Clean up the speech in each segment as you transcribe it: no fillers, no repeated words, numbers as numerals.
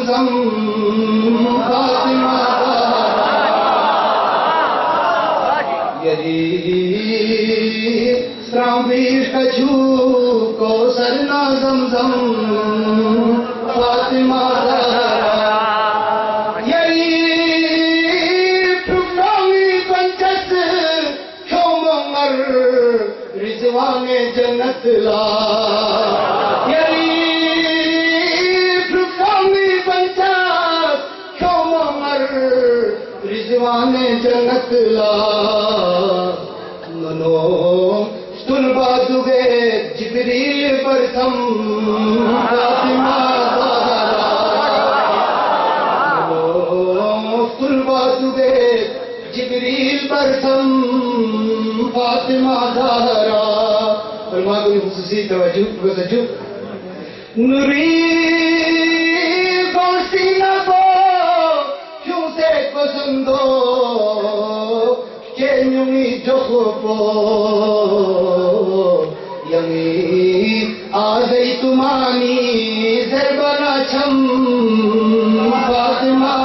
زمزم فاطمہ یری سراوی کچھو کو سرنا زمزم فاطمہ یری پرکامی کنچس شومر رضوان جنت لا یری پرکامی کنچس شومر رضوان جنت لا منو ستربا دگے جبریل پرتم فاطمہ منو ستربا دگے جبریل پرتم فاطمہ زہرا فرما کوئی خصوصی توجہ نوری گوسینہ کو کیوں سے پسندو یمی جخبو یمی آزی تمانی زربنا چھم فاطمہ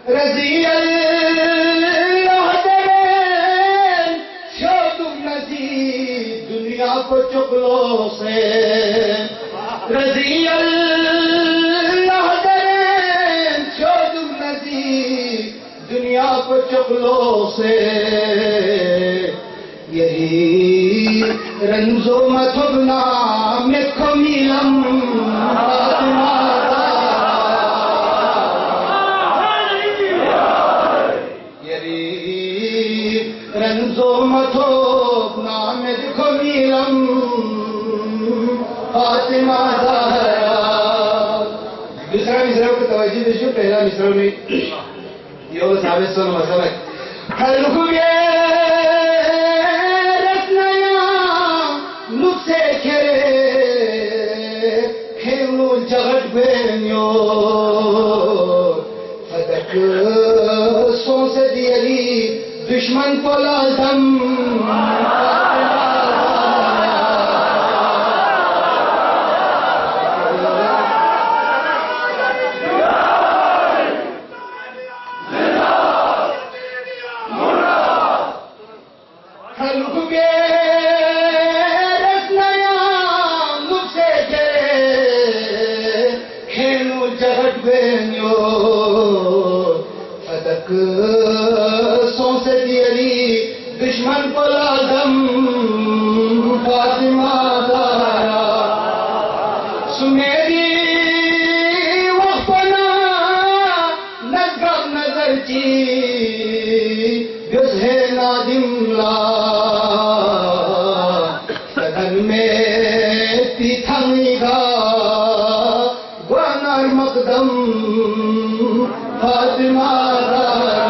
رضی اللہ درین شدم نزید دنیا کو چکلو سے رضی اللہ درین شدم نزید دنیا کو چکلو سے یہی رنزو متبنا مکھو میلم فاطمہ یہی رنزو متبنا مکھو میلم فاطمہ زہرا دوسرا مصرع کو توجہ دیجو پہلا مصرع میں یہ ثابت سنو مسئلہ ہے خلقو یہ رسنیا نقصے کھرے کھیلو جغٹ بینیو فدک سون سے دیری دشمن کو لازم سون سے دیری دشمن کو لازم فاطمہ زہرا سمیری وقفنا نظر نظر چی جز ہے نادم لا سدن میں پیتھنی گا گوانر مقدم فاطمہ زہرا